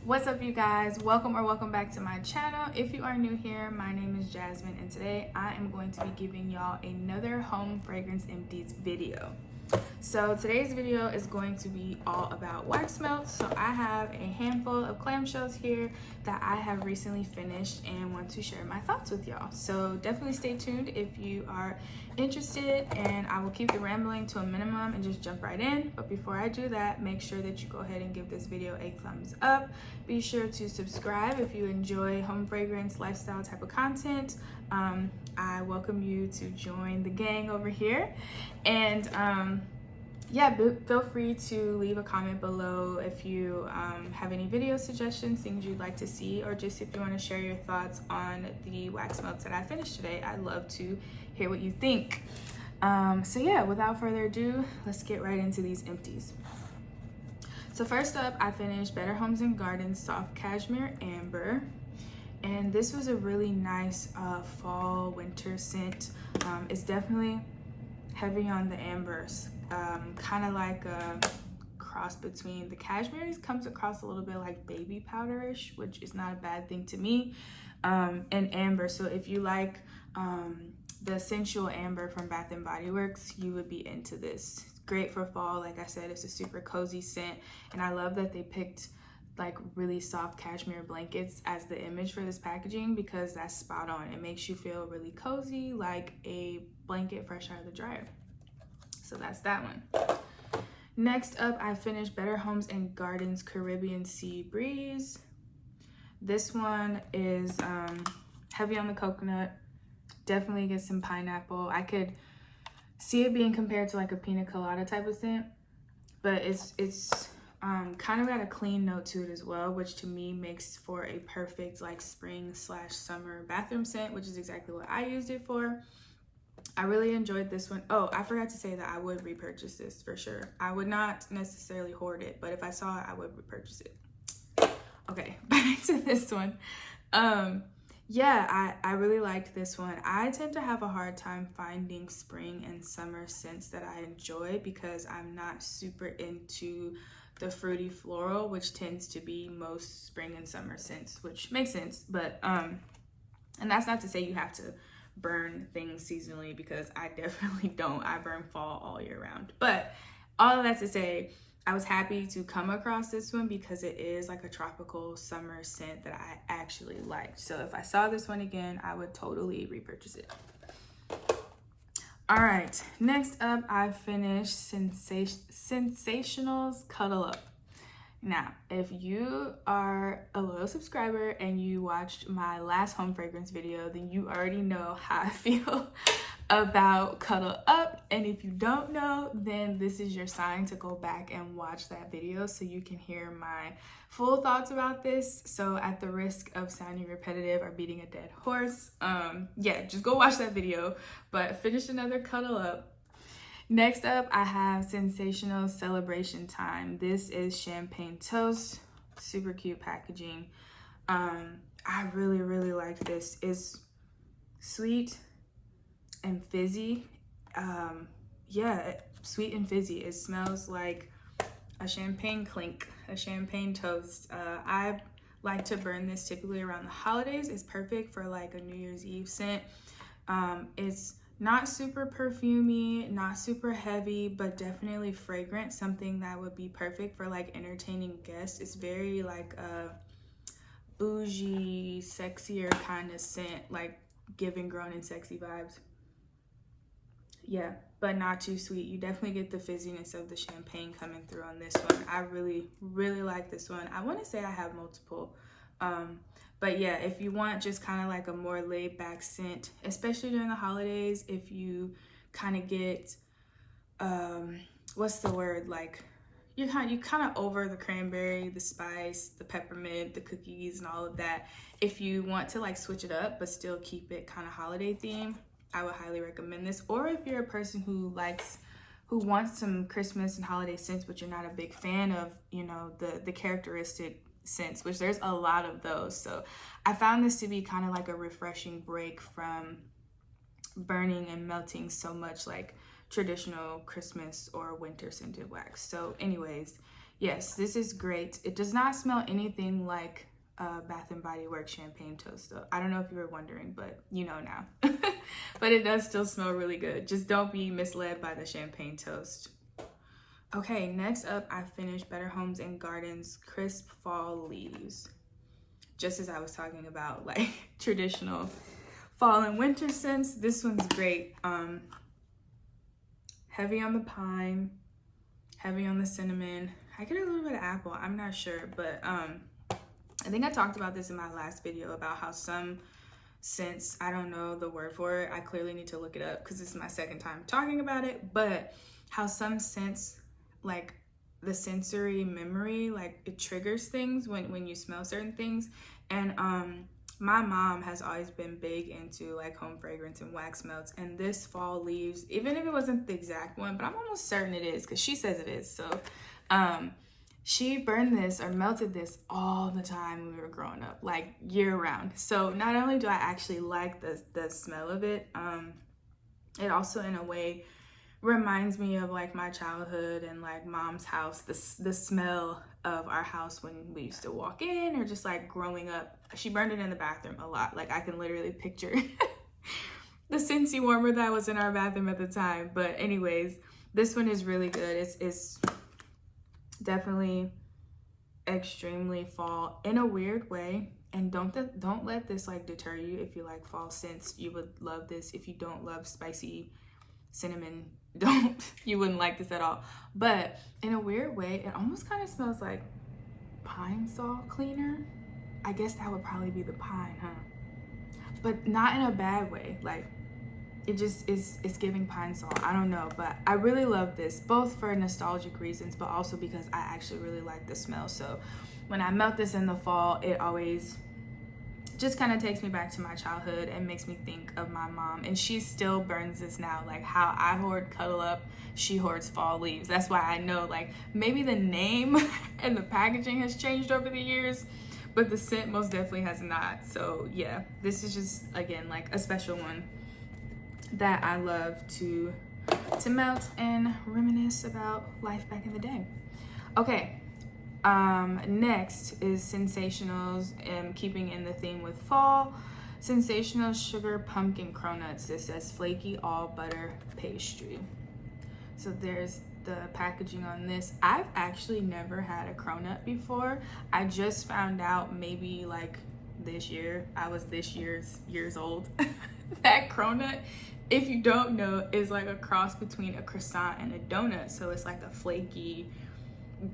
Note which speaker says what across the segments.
Speaker 1: What's up, you guys? Welcome back to my channel. If you are new here, my name is Jasmine, and today I am going to be giving y'all another home fragrance empties video. So today's video is going to be all about wax melts. So I have a handful of clamshells here that I have recently finished and want to share my thoughts with y'all. So definitely stay tuned if you are interested, and I will keep the rambling to a minimum and just jump right in. But before I do that, make sure that you go ahead and give this video a thumbs up. Be sure to subscribe if you enjoy home fragrance lifestyle type of content. I welcome you to join the gang over here, and yeah, feel free to leave a comment below if you have any video suggestions, things you'd like to see, or just if you want to share your thoughts on the wax melts that I finished today. I'd love to hear what you think. So yeah, without further ado, let's get right into these empties. So first up, I finished Better Homes and Gardens Soft Cashmere Amber. And this was a really nice fall winter scent. It's definitely heavy on the ambers, kind of like a cross between the cashmere. Comes across a little bit like baby powderish, which is not a bad thing to me, and amber. So if you like the sensual amber from Bath & Body Works, you would be into this. It's great for fall. Like I said, it's a super cozy scent, and I love that they picked like really soft cashmere blankets as the image for this packaging, because that's spot on. It makes you feel really cozy, like a blanket fresh out of the dryer. So that's that one. Next up, I finished Better Homes and Gardens Caribbean Sea Breeze. This one is heavy on the coconut. Definitely get some pineapple. I could see it being compared to like a pina colada type of scent, but it's kind of got a clean note to it as well, which to me makes for a perfect like spring/summer bathroom scent, which is exactly what I used it for. I really enjoyed this one. Oh, I forgot to say that I would repurchase this for sure. I would not necessarily hoard it, but if I saw it, I would repurchase it. Okay, back to this one. Yeah, I really liked this one. I tend to have a hard time finding spring and summer scents that I enjoy, because I'm not super into the fruity floral, which tends to be most spring and summer scents, which makes sense. But and that's not to say you have to burn things seasonally, because I definitely don't. I burn fall all year round. But all of that to say, I was happy to come across this one because it is like a tropical summer scent that I actually liked. So if I saw this one again, I would totally repurchase it. All right, next up, I finished Scentsationals Cuddle Up. Now, if you are a loyal subscriber and you watched my last home fragrance video, then you already know how I feel about Cuddle Up. And if you don't know, then this is your sign to go back and watch that video so you can hear my full thoughts about this. So at the risk of sounding repetitive or beating a dead horse, yeah, just go watch that video, but finish another Cuddle Up. Next up, I have Scentsationals Celebration Time. This is Champagne Toast, super cute packaging. I really like this. It's sweet and fizzy. Yeah, sweet and fizzy. It smells like a champagne clink, a champagne toast. I like to burn this typically around the holidays. It's perfect for like a New Year's Eve scent. It's not super perfumey, not super heavy, but definitely fragrant, something that would be perfect for like entertaining guests. It's very like a bougie, sexier kind of scent, like giving grown and sexy vibes. Yeah, but not too sweet. You definitely get the fizziness of the champagne coming through on this one. I really like this one. I want to say I have multiple. But yeah, if you want just kind of like a more laid back scent, especially during the holidays, if you kind of get, what's the word? Like you kind of over the cranberry, the spice, the peppermint, the cookies and all of that. If you want to like switch it up, but still keep it kind of holiday theme, I would highly recommend this. Or if you're a person who wants some Christmas and holiday scents, but you're not a big fan of, you know, the characteristic scents, which there's a lot of those. So I found this to be kind of like a refreshing break from burning and melting so much like traditional Christmas or winter scented wax. So anyways, Yes, this is great. It does not smell anything like Bath & Body Works champagne toast though. I don't know if you were wondering, but you know now. But it does still smell really good. Just don't be misled by the champagne toast. Okay, next up, I finished Better Homes and Gardens Crisp Fall Leaves. Just as I was talking about like traditional fall and winter scents, this one's great. Heavy on the pine, heavy on the cinnamon. I get a little bit of apple, I'm not sure, but I think I talked about this in my last video about how some scents, I don't know the word for it, I clearly need to look it up because this is my second time talking about it, but how some scents, like the sensory memory, like it triggers things when you smell certain things. And my mom has always been big into like home fragrance and wax melts, and this Fall Leaves, even if it wasn't the exact one, but I'm almost certain it is because she says it is. So she burned this or melted this all the time when we were growing up, like year round. So not only do I actually like the smell of it, it also in a way reminds me of like my childhood and like mom's house, the smell of our house when we used to walk in, or just like growing up. She burned it in the bathroom a lot. Like I can literally picture the Scentsy warmer that was in our bathroom at the time. But anyways, this one is really good. It's definitely extremely fall in a weird way. And don't let this like deter you. If you like fall scents, you would love this. If you don't love spicy cinnamon, you wouldn't like this at all. But in a weird way, it almost kind of smells like pine saw cleaner. I guess that would probably be the pine, huh? But not in a bad way. Like it just it's giving pine saw. I don't know, but I really love this, both for nostalgic reasons, but also because I actually really like the smell. So when I melt this in the fall, it always just kind of takes me back to my childhood and makes me think of my mom. And she still burns this now. Like how I hoard Cuddle Up, she hoards Fall Leaves. That's why I know like maybe the name and the packaging has changed over the years, but the scent most definitely has not. So yeah, this is just, again, like a special one that I love to melt and reminisce about life back in the day. Okay. Next is Scentsationals, keeping in the theme with fall. Scentsational Sugar Pumpkin Cronuts. This says flaky all butter pastry. So there's the packaging on this. I've actually never had a cronut before. I just found out maybe like this year. I was this years old. That cronut, if you don't know, is like a cross between a croissant and a donut. So it's like a flaky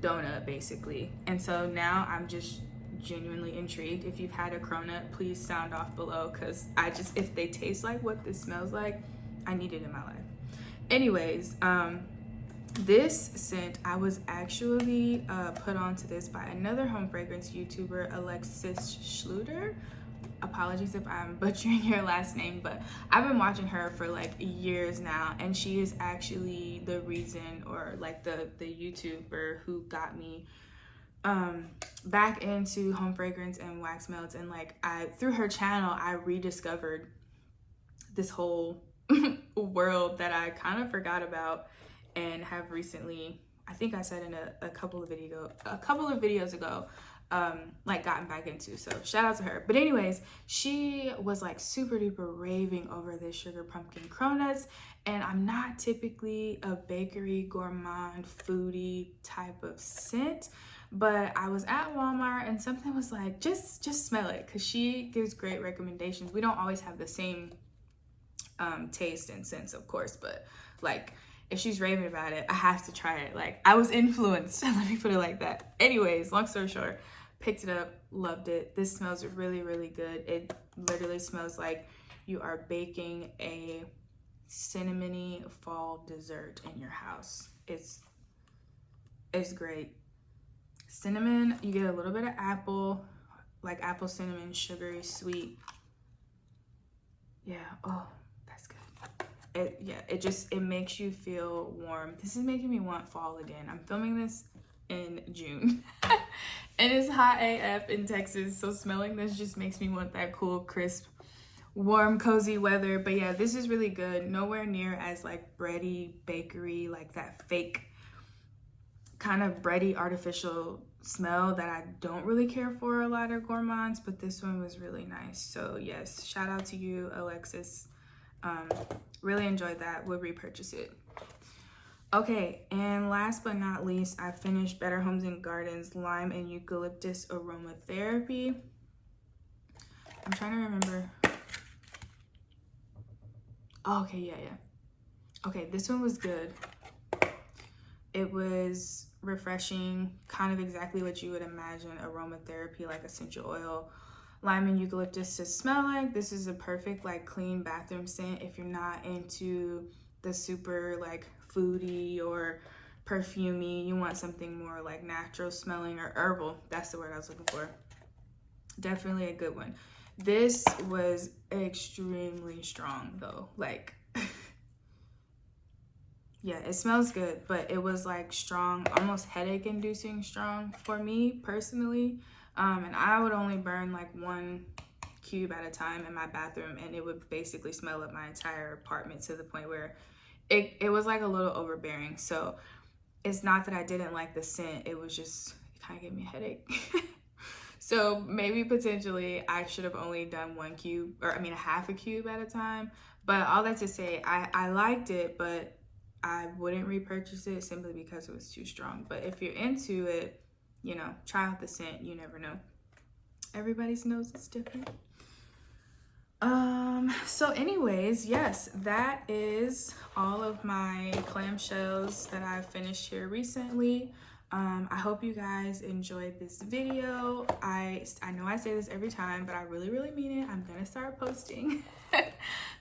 Speaker 1: donut basically. And so now I'm just genuinely intrigued. If you've had a cronut, please sound off below, because if they taste like what this smells like, I need it in my life. Anyways, this scent, I was actually put onto this by another home fragrance YouTuber, Alexis Schluter. Apologies if I'm butchering your last name, but I've been watching her for like years now, and she is actually the reason, or like the YouTuber who got me back into home fragrance and wax melts. And like through her channel, I rediscovered this whole world that I kind of forgot about, and have recently, I think I said in a couple of videos ago, like gotten back into. So shout out to her. But anyways, she was like super duper raving over this sugar pumpkin cronuts, and I'm not typically a bakery gourmand foodie type of scent, but I was at Walmart and something was like, just smell it, because she gives great recommendations. We don't always have the same taste and sense, of course, but like if she's raving about it, I have to try it. Like I was influenced, let me put it like that. Anyways, long story short, picked it up, loved it. This smells really, really good. It literally smells like you are baking a cinnamony fall dessert in your house. It's great. Cinnamon, you get a little bit of apple, like apple cinnamon, sugary, sweet. Yeah, oh, that's good. It makes you feel warm. This is making me want fall again. I'm filming this in June and it's hot AF in Texas, so smelling this just makes me want that cool, crisp, warm, cozy weather. But yeah, this is really good. Nowhere near as like bready, bakery, like that fake kind of bready artificial smell that I don't really care for a lot of gourmands, but this one was really nice. So yes, shout out to you, Alexis. Really enjoyed that. Would repurchase it. Okay, and last but not least, I finished Better Homes and Gardens Lime and Eucalyptus Aromatherapy. I'm trying to remember. Oh, okay, yeah. Okay, this one was good. It was refreshing, kind of exactly what you would imagine aromatherapy, like essential oil, lime and eucalyptus to smell like. This is a perfect like clean bathroom scent if you're not into the super like foody or perfumey. You want something more like natural smelling or herbal. That's the word I was looking for. Definitely a good one. This was extremely strong though. Like, yeah, it smells good, but it was like strong, almost headache inducing strong for me personally. And I would only burn like 1 cube at a time in my bathroom, and it would basically smell up my entire apartment to the point where it was like a little overbearing. So it's not that I didn't like the scent, it was just, it kind of gave me a headache. So maybe potentially I should have only done 1 cube, or I mean a half a cube at a time. But all that to say, I liked it, but I wouldn't repurchase it simply because it was too strong. But if you're into it, you know, try out the scent. You never know. Everybody's nose is different. So anyways, yes, that is all of my clamshells that I've finished here recently. I hope you guys enjoyed this video. I know I say this every time, but I really mean it. I'm gonna start posting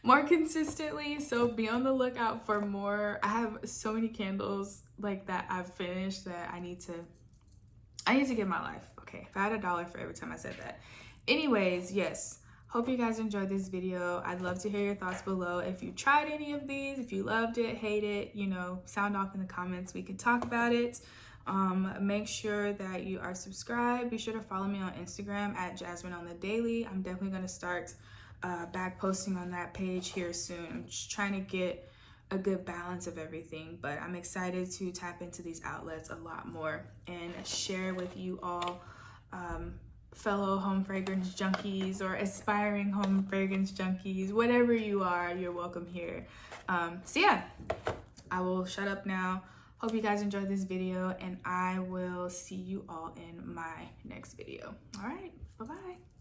Speaker 1: more consistently, so be on the lookout for more. I have so many candles like that I've finished that I need to get my life. Okay, if I had $1 for every time I said that. Anyways, yes, hope you guys enjoyed this video. I'd love to hear your thoughts below. If you tried any of these, if you loved it, hate it, you know, sound off in the comments. We can talk about it. Make sure that you are subscribed. Be sure to follow me on Instagram at JasmineOnTheDaily. I'm definitely going to start back posting on that page here soon. I'm just trying to get a good balance of everything, but I'm excited to tap into these outlets a lot more and share with you all, fellow home fragrance junkies or aspiring home fragrance junkies. Whatever you are, you're welcome here. So yeah, I will shut up now. Hope you guys enjoyed this video, and I will see you all in my next video. All right, bye-bye.